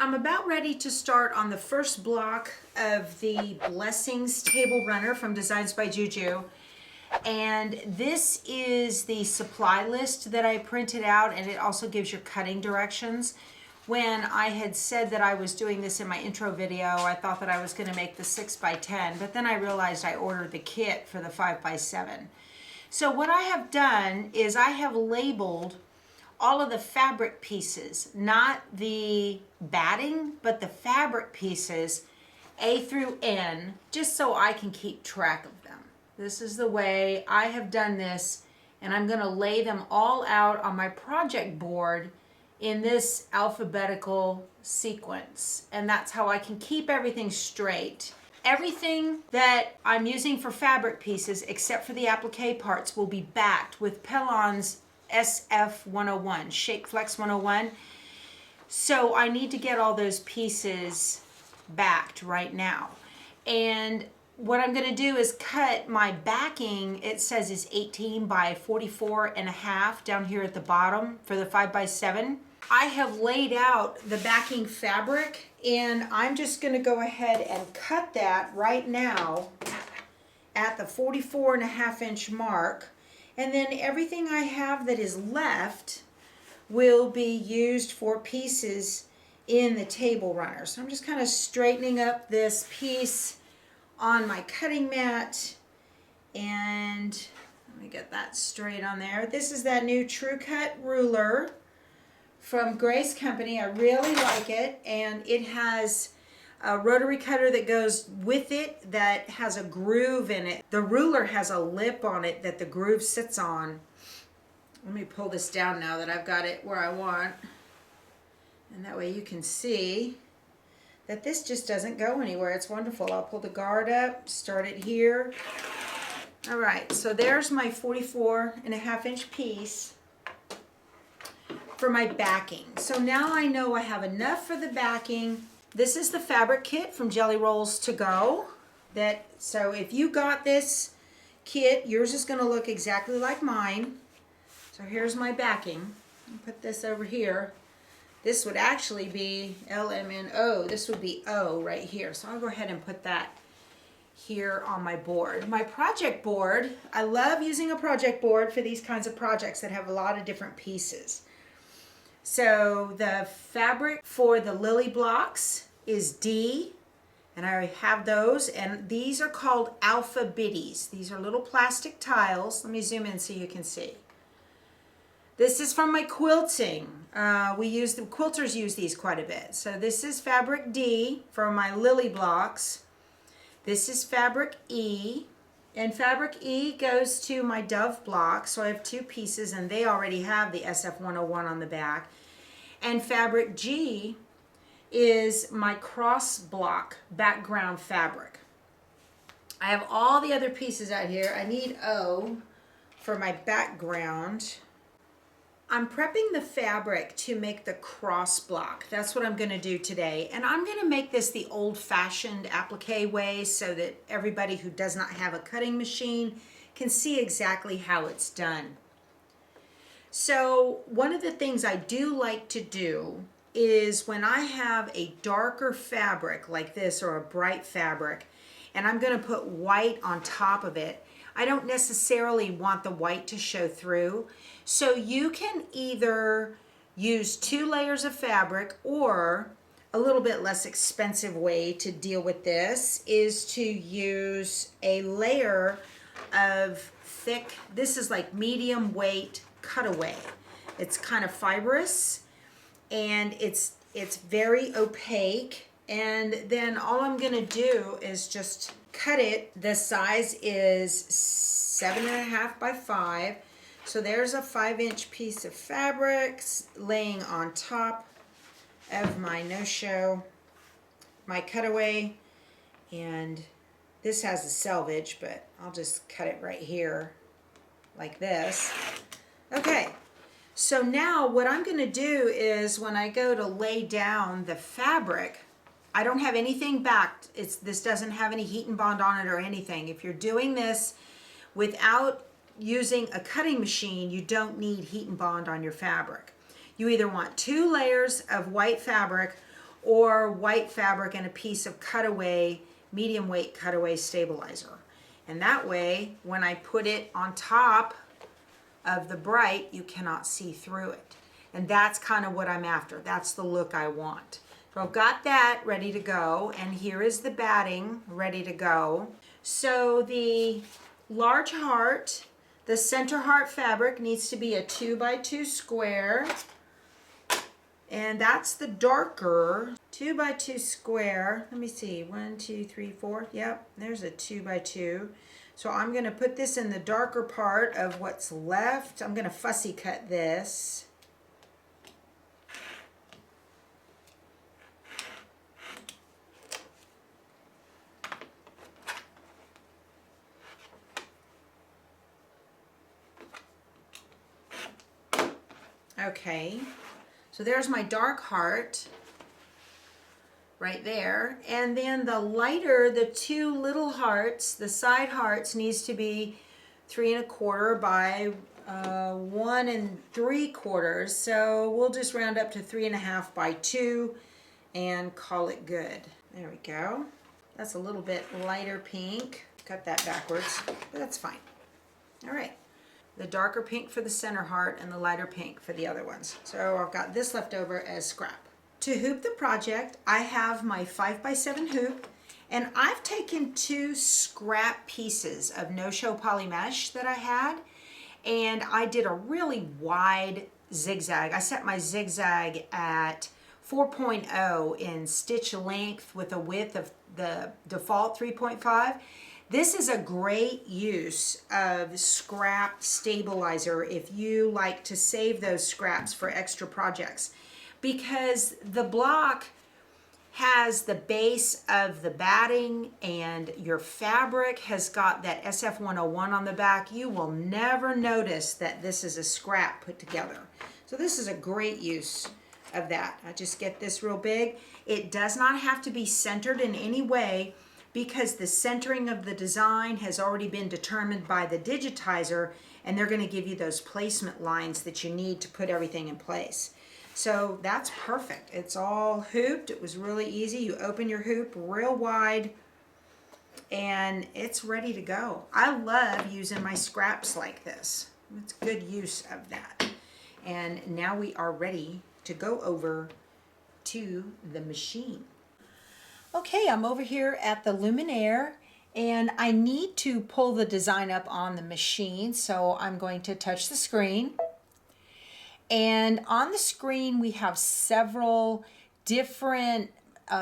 I'm about ready to start on the first block of the Blessings table runner from Designs by Juju. And this is the supply list that I printed out, and it also gives your cutting directions. When I had said that I was doing this in my intro video, I thought that I was going to make the 6x10, but then I realized I ordered the kit for the 5x7. So what I have done is I have labeled all of the fabric pieces, not the batting, but the fabric pieces, A through N, just so I can keep track of them. This is the way I have done this, and I'm going to lay them all out on my project board in this alphabetical sequence, and that's how I can keep everything straight. Everything that I'm using for fabric pieces, except for the applique parts, will be backed with Pellon's SF 101, Shake Flex 101. So I need to get all those pieces backed right now. And what I'm going to do is cut my backing. It says is 18 by 44 and a half down here at the bottom for the 5x7. I have laid out the backing fabric, and I'm just going to go ahead and cut that right now at the 44 and a half inch mark. And then everything I have that is left will be used for pieces in the table runner. So I'm just kind of straightening up this piece on my cutting mat, and let me get that straight on there. This is that new True Cut ruler from Grace Company. I really like it, and it has a rotary cutter that goes with it that has a groove in it. The ruler has a lip on it that the groove sits on. Let me pull this down now that I've got it where I want, and that way you can see that this just doesn't go anywhere. It's wonderful. I'll pull the guard up, start it here. All right, so there's my 44 and a half inch piece for my backing. So now I know I have enough for the backing. This is the fabric kit from Jelly Rolls to Go. So if you got this kit, yours is going to look exactly like mine. So here's my backing. I'll put this over here. This would actually be LMNO. This would be O right here. So I'll go ahead and put that here on my board. My project board, I love using a project board for these kinds of projects that have a lot of different pieces. So the fabric for the lily blocks is D, and I have those, and these are called Alpha Bitties. These are little plastic tiles. Let me zoom in so you can see. This is from my quilting. Quilters use these quite a bit. So this is fabric D for my lily blocks. This is fabric E, and fabric E goes to my dove block. So I have two pieces, and they already have the SF 101 on the back. And fabric G is my cross block background fabric. I have all the other pieces out here. I need O for my background. I'm prepping the fabric to make the cross block. That's what I'm going to do today. And I'm going to make this the old-fashioned applique way so that everybody who does not have a cutting machine can see exactly how it's done. So one of the things I do like to do is when I have a darker fabric like this or a bright fabric, and I'm going to put white on top of it, I don't necessarily want the white to show through. So you can either use 2 layers of fabric, or a little bit less expensive way to deal with this is to use a layer of thick, this is like medium weight cutaway. It's kind of fibrous, and it's very opaque. And then all I'm gonna do is just cut it. The size is 7.5 by 5. So there's a 5-inch piece of fabric laying on top of my no-show, my cutaway. And this has a selvage, but I'll just cut it right here like this. Okay, so now what I'm going to do is when I go to lay down the fabric, I don't have anything backed. This doesn't have any heat and bond on it or anything. If you're doing this without using a cutting machine, you don't need heat and bond on your fabric. You either want 2 layers of white fabric, or white fabric and a piece of cutaway, medium weight cutaway stabilizer. And that way, when I put it on top of the bright, you cannot see through it. And that's kind of what I'm after. That's the look I want. So I've got that ready to go, and here is the batting ready to go. So the large heart, the center heart fabric needs to be a 2x2 square, and that's the darker 2x2 square. Let me see, 1, 2, 3, 4. Yep, there's a 2x2. So I'm going to put this in the darker part of what's left. I'm going to fussy cut this. Okay, so there's my dark heart right there, and then the lighter, the two little hearts, the side hearts, needs to be 3 1/4 by 1 3/4. So we'll just round up to 3 1/2 by 2 and call it good. There we go. That's a little bit lighter pink. Cut that backwards, but that's fine. All right. The darker pink for the center heart and the lighter pink for the other ones. So I've got this left over as scrap. To hoop the project, I have my 5x7 hoop, and I've taken 2 scrap pieces of no-show poly mesh that I had, and I did a really wide zigzag. I set my zigzag at 4.0 in stitch length with a width of the default 3.5. This is a great use of scrap stabilizer if you like to save those scraps for extra projects, because the block has the base of the batting and your fabric has got that SF101 on the back. You will never notice that this is a scrap put together. So this is a great use of that. I just get this real big. It does not have to be centered in any way, because the centering of the design has already been determined by the digitizer, and they're going to give you those placement lines that you need to put everything in place. So that's perfect. It's all hooped. It was really easy. You open your hoop real wide and it's ready to go. I love using my scraps like this. It's good use of that. And now we are ready to go over to the machine. Okay, I'm over here at the luminaire, and I need to pull the design up on the machine, so I'm going to touch the screen. And on the screen we have several different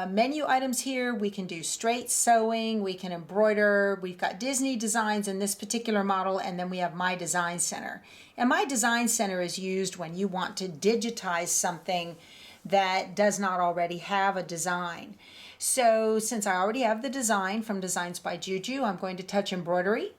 menu items here. We can do straight sewing, we can embroider, we've got Disney designs in this particular model, and then we have My Design Center. And My Design Center is used when you want to digitize something that does not already have a design. So since I already have the design from Designs by Juju, I'm going to touch embroidery.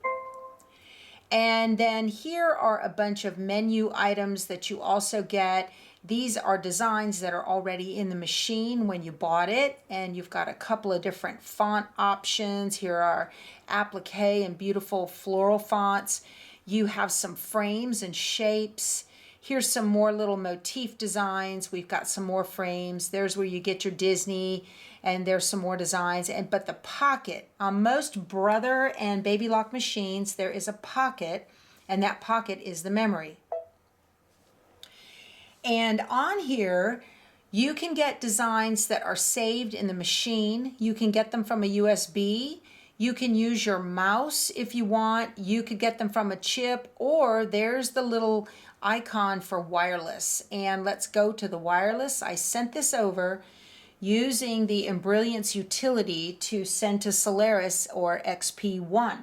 And then here are a bunch of menu items that you also get. These are designs that are already in the machine when you bought it, and you've got a couple of different font options. Here are applique and beautiful floral fonts. You have some frames and shapes. Here's some more little motif designs. We've got some more frames. There's where you get your Disney, and there's some more designs. But the pocket, on most Brother and Baby Lock machines, there is a pocket, and that pocket is the memory. And on here, you can get designs that are saved in the machine. You can get them from a USB. You can use your mouse if you want. You could get them from a chip, or there's the little icon for wireless. And let's go to the wireless. I sent this over using the Embrilliance utility to send to Solaris or XP1.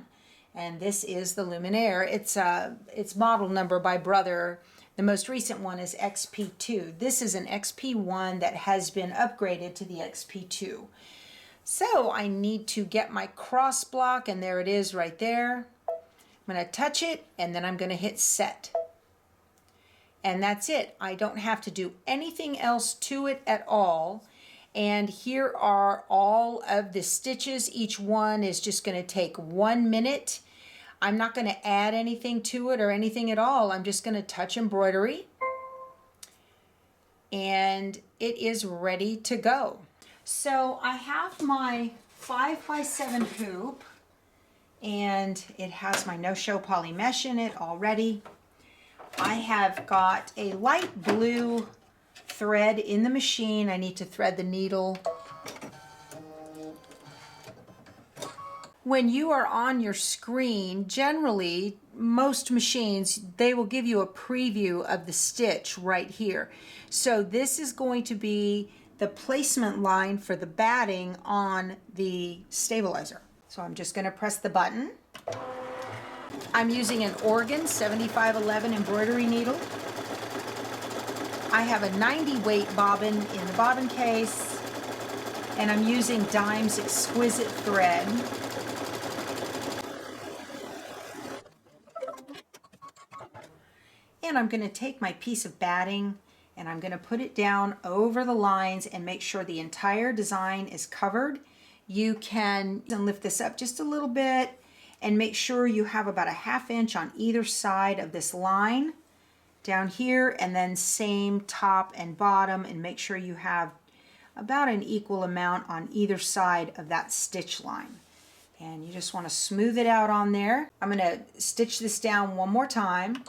And this is the luminaire. It's model number by Brother. The most recent one is XP2. This is an XP1 that has been upgraded to the XP2. So I need to get my cross block, and there it is right there. I'm going to touch it, and then I'm going to hit set. And that's it. I don't have to do anything else to it at all. And here are all of the stitches. Each one is just going to take 1 minute. I'm not going to add anything to it or anything at all. I'm just going to touch embroidery. And it is ready to go. So I have my 5x7 hoop, and it has my no-show poly mesh in it already. I have got a light blue thread in the machine. I need to thread the needle. When you are on your screen, generally, most machines, they will give you a preview of the stitch right here. So this is going to be the placement line for the batting on the stabilizer. So I'm just going to press the button. I'm using an Oregon 7511 embroidery needle. I have a 90 weight bobbin in the bobbin case, and I'm using Dime's exquisite thread. And I'm going to take my piece of batting and I'm going to put it down over the lines and make sure the entire design is covered. You can lift this up just a little bit and make sure you have about a 1/2 inch on either side of this line down here, and then same top and bottom, and make sure you have about an equal amount on either side of that stitch line. And you just want to smooth it out on there. I'm going to stitch this down one more time.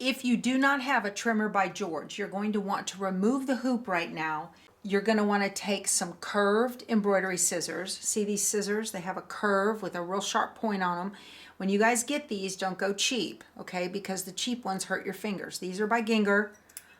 If you do not have a trimmer by George, you're going to want to remove the hoop right now. You're going to want to take some curved embroidery scissors. See these scissors? They have a curve with a real sharp point on them. When you guys get these, don't go cheap, okay? Because the cheap ones hurt your fingers. These are by Ginger.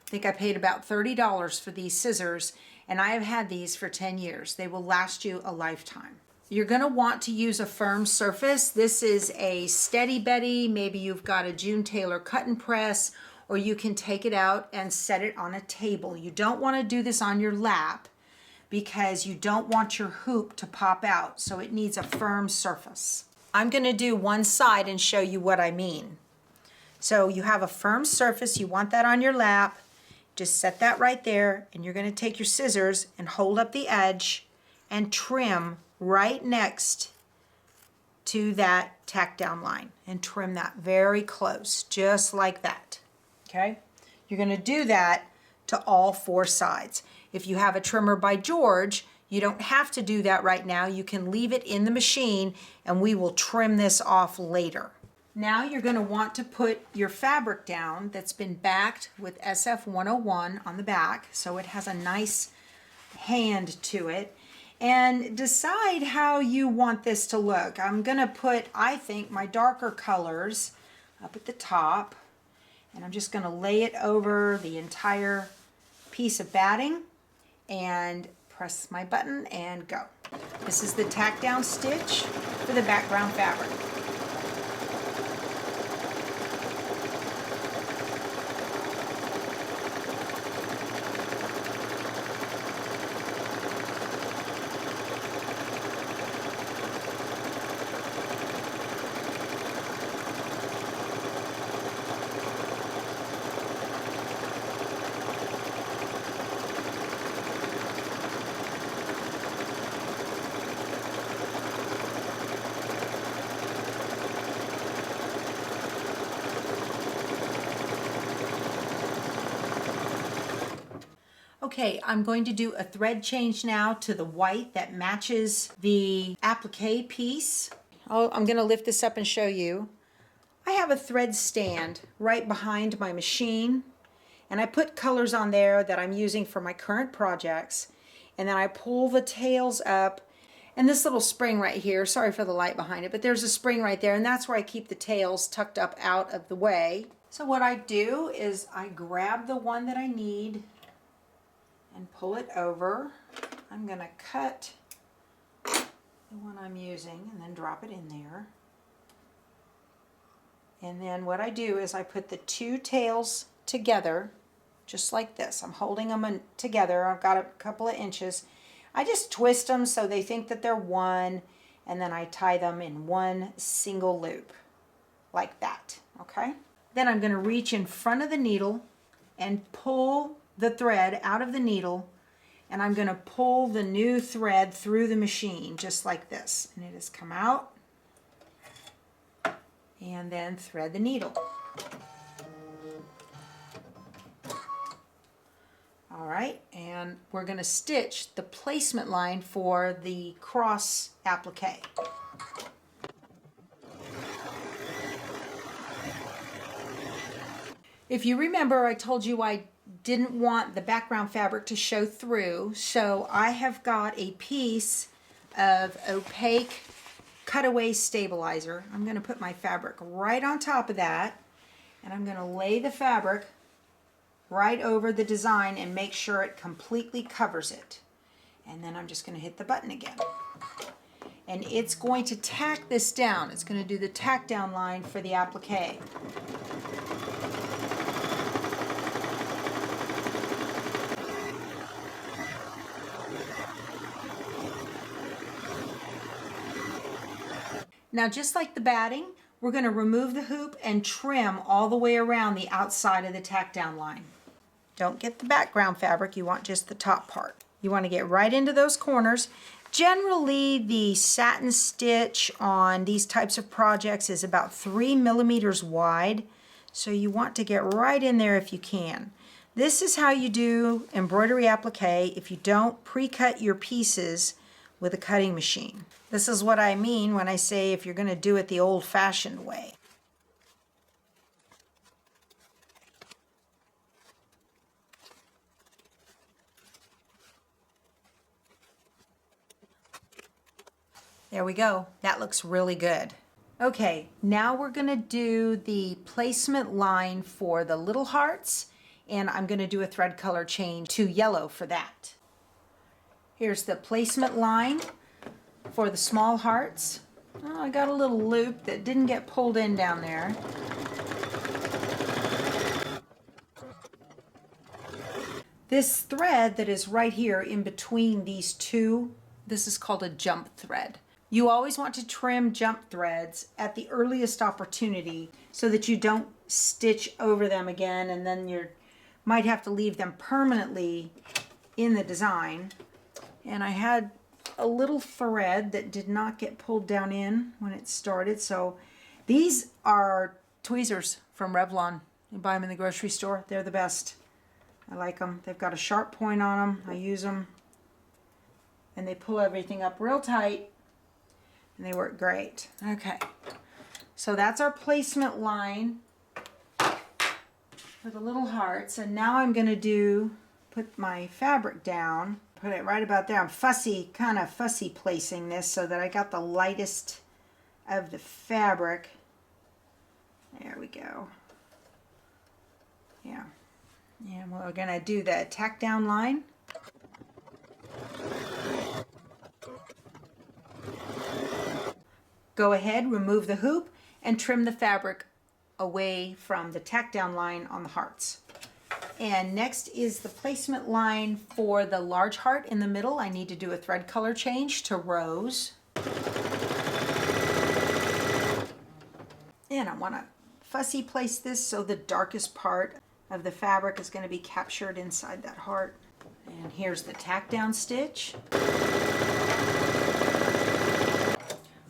I think I paid about $30 for these scissors, and I have had these for 10 years. They will last you a lifetime. You're going to want to use a firm surface. This is a Steady Betty. Maybe you've got a June Taylor cut and press, or you can take it out and set it on a table. You don't want to do this on your lap because you don't want your hoop to pop out, so it needs a firm surface. I'm going to do one side and show you what I mean. So you have a firm surface, you want that on your lap. Just set that right there, and you're going to take your scissors and hold up the edge and trim right next to that tack down line, and trim that very close, just like that. Okay? You're going to do that to all 4 sides. If you have a trimmer by George, you don't have to do that right now. You can leave it in the machine and we will trim this off later. Now you're going to want to put your fabric down that's been backed with SF 101 on the back, so it has a nice hand to it. And decide how you want this to look. I'm going to put, I think, my darker colors up at the top, and I'm just going to lay it over the entire piece of batting and press my button and go. This is the tack down stitch for the background fabric. Okay, I'm going to do a thread change now to the white that matches the applique piece. I'm going to lift this up and show you. I have a thread stand right behind my machine, and I put colors on there that I'm using for my current projects, and then I pull the tails up, and this little spring right here, sorry for the light behind it, but there's a spring right there, and that's where I keep the tails tucked up out of the way. So what I do is I grab the one that I need and pull it over. I'm going to cut the one I'm using and then drop it in there. And then what I do is I put the 2 tails together just like this. I'm holding them together. I've got a couple of inches. I just twist them so they think that they're one, and then I tie them in one single loop like that. Okay? Then I'm going to reach in front of the needle and pull the thread out of the needle, and I'm going to pull the new thread through the machine just like this, and it has come out, and then thread the needle. All right, and we're going to stitch the placement line for the cross applique. If you remember, I told you I didn't want the background fabric to show through, so I have got a piece of opaque cutaway stabilizer. I'm going to put my fabric right on top of that, and I'm going to lay the fabric right over the design and make sure it completely covers it. And then I'm just going to hit the button again. And it's going to tack this down. It's going to do the tack down line for the applique. Now, just like the batting, we're going to remove the hoop and trim all the way around the outside of the tack down line. Don't get the background fabric, you want just the top part. You want to get right into those corners. Generally, the satin stitch on these types of projects is about 3 millimeters wide, so you want to get right in there if you can. This is how you do embroidery applique if you don't pre-cut your pieces with a cutting machine. This is what I mean when I say if you're going to do it the old-fashioned way. There we go. That looks really good. Okay, now we're going to do the placement line for the little hearts, and I'm going to do a thread color change to yellow for that. Here's the placement line for the small hearts. Oh, I got a little loop that didn't get pulled in down there. This thread that is right here in between these two, this is called a jump thread. You always want to trim jump threads at the earliest opportunity so that you don't stitch over them again and then you might have to leave them permanently in the design. And I had a little thread that did not get pulled down in when it started. So these are tweezers from Revlon. You buy them in the grocery store. They're the best. I like them. They've got a sharp point on them. I use them. And they pull everything up real tight. And they work great. Okay. So that's our placement line for the little hearts. And now I'm going to put my fabric down. Put it right about there. I'm kind of fussy placing this so that I got the lightest of the fabric. There we go. Yeah. And we're going to do the tack down line. Go ahead, remove the hoop, and trim the fabric away from the tack down line on the hearts. And next is the placement line for the large heart in the middle. I need to do a thread color change to rose. And I want to fussy place this so the darkest part of the fabric is going to be captured inside that heart. And here's the tack down stitch.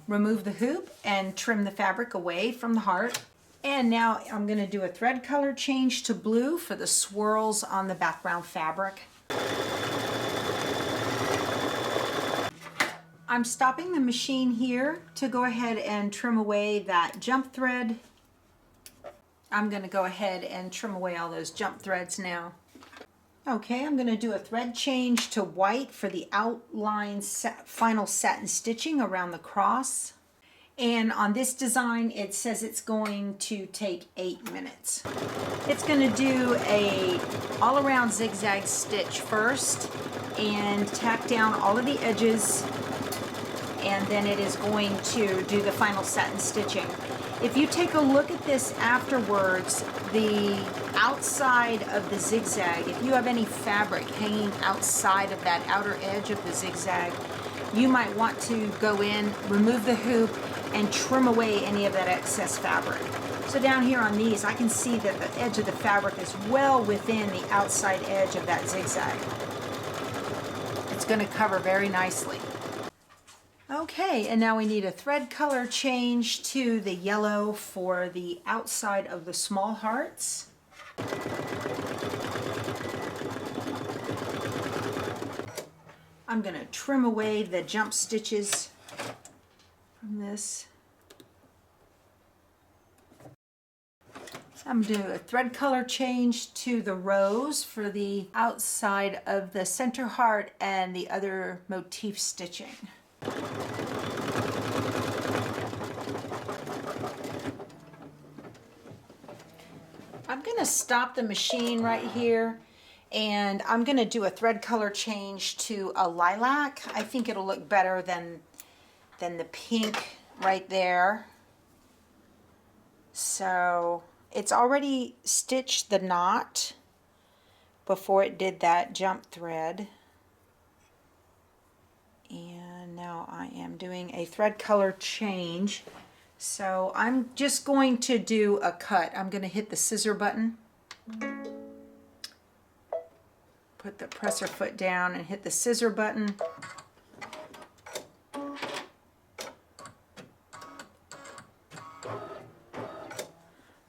Remove the hoop and trim the fabric away from the heart. And now I'm going to do a thread color change to blue for the swirls on the background fabric. I'm stopping the machine here to go ahead and trim away that jump thread. I'm going to go ahead and trim away all those jump threads now. Okay, I'm going to do a thread change to white for the outline final satin stitching around the cross. And on this design, it says it's going to take 8 minutes. It's going to do a all-around zigzag stitch first and tack down all of the edges, and then it is going to do the final satin stitching. If you take a look at this afterwards, the outside of the zigzag, if you have any fabric hanging outside of that outer edge of the zigzag, you might want to go in, remove the hoop, and trim away any of that excess fabric. So down here on these, I can see that the edge of the fabric is well within the outside edge of that zigzag. It's going to cover very nicely. Okay, and now we need a thread color change to the yellow for the outside of the small hearts. I'm going to trim away the jump stitches from this. I'm going to do a thread color change to the rose for the outside of the center heart and the other motif stitching. I'm going to stop the machine right here, and I'm going to do a thread color change to a lilac. I think it'll look better than the pink right there. So it's already stitched the knot before it did that jump thread. And now I am doing a thread color change. So I'm just going to do a cut. I'm going to hit the scissor button, put the presser foot down and hit the scissor button. I'm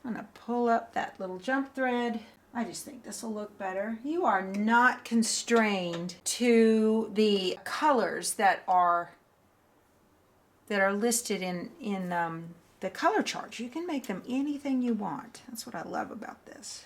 going to pull up that little jump thread. I just think this will look better. You are not constrained to the colors that are listed in the color chart. You can make them anything you want. That's what I love about this.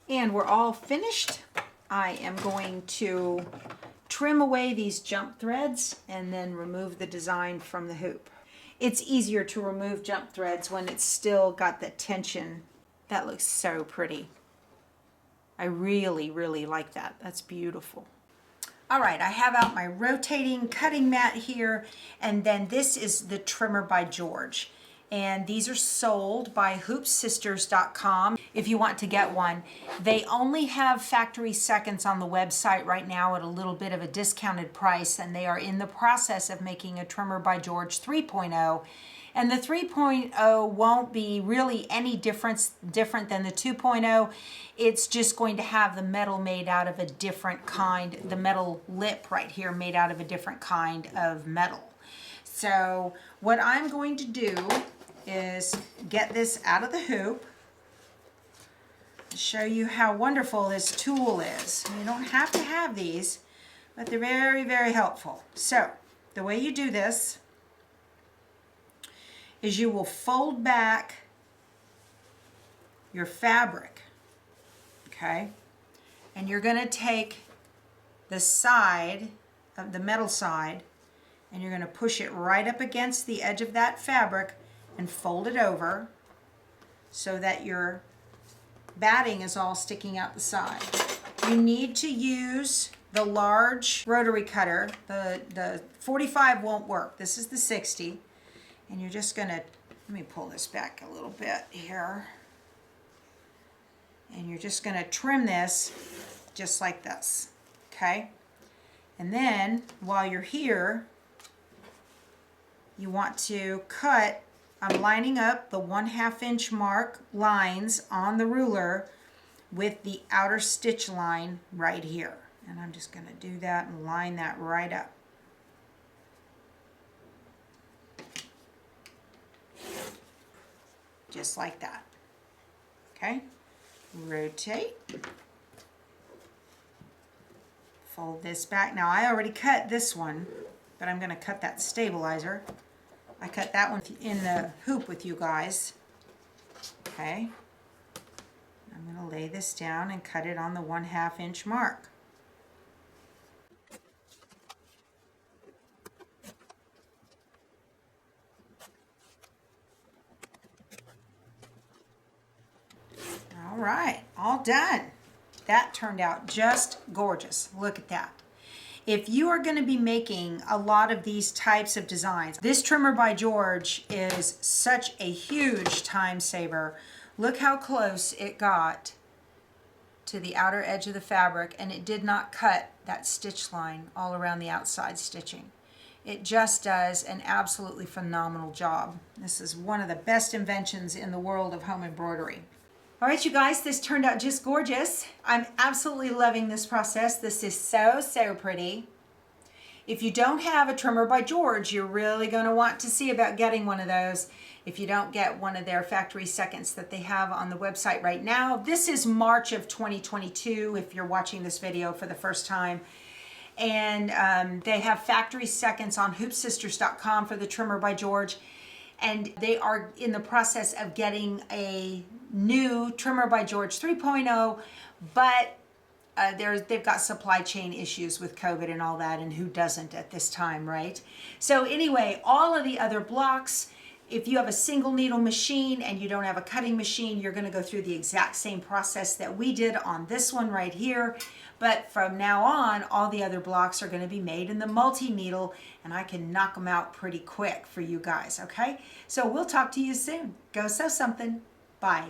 And we're all finished. I am going to trim away these jump threads and then remove the design from the hoop. It's easier to remove jump threads when it's still got the tension. That looks so pretty. I really, really like that. That's beautiful. All right, I have out my rotating cutting mat here, and then this is the trimmer by George. And these are sold by hoopsisters.com if you want to get one. They only have factory seconds on the website right now at a little bit of a discounted price, and they are in the process of making a trimmer by George 3.0. And the 3.0 won't be really any different than the 2.0. It's just going to have the metal made out of a different kind, the metal lip right here made out of a different kind of metal. So what I'm going to do is get this out of the hoop and show you how wonderful this tool is. You don't have to have these, but they're very, very helpful. So the way you do this is you will fold back your fabric, okay? And you're going to take the side of the metal side and you're going to push it right up against the edge of that fabric and fold it over so that your batting is all sticking out the side. You need to use the large rotary cutter. The 45 won't work. This is the 60. And you're just going to, let me pull this back a little bit here. And you're just going to trim this just like this, okay? And then while you're here, you want to cut. I'm lining up the 1/2 inch mark lines on the ruler with the outer stitch line right here. And I'm just going to do that and line that right up. Just like that. Okay, rotate. Fold this back. Now I already cut this one, but I'm going to cut that stabilizer. I cut that one in the hoop with you guys. Okay. I'm going to lay this down and cut it on the 1/2 inch mark. All right, all done. That turned out just gorgeous. Look at that. If you are going to be making a lot of these types of designs, this trimmer by George is such a huge time saver. Look how close it got to the outer edge of the fabric, and it did not cut that stitch line all around the outside stitching. It just does an absolutely phenomenal job. This is one of the best inventions in the world of home embroidery. All right, you guys, this turned out just gorgeous. I'm absolutely loving this process. This is so, so pretty. If you don't have a trimmer by George, you're really going to want to see about getting one of those if you don't get one of their factory seconds that they have on the website right now. This is March of 2022 if you're watching this video for the first time. And they have factory seconds on hoopsisters.com for the trimmer by George. And they are in the process of getting a new trimmer by George 3.0, but they've got supply chain issues with COVID and all that, and who doesn't at this time, right? So anyway, all of the other blocks, if you have a single needle machine and you don't have a cutting machine, you're going to go through the exact same process that we did on this one right here. But from now on, all the other blocks are going to be made in the multi-needle, and I can knock them out pretty quick for you guys, okay? So we'll talk to you soon. Go sew something. Bye.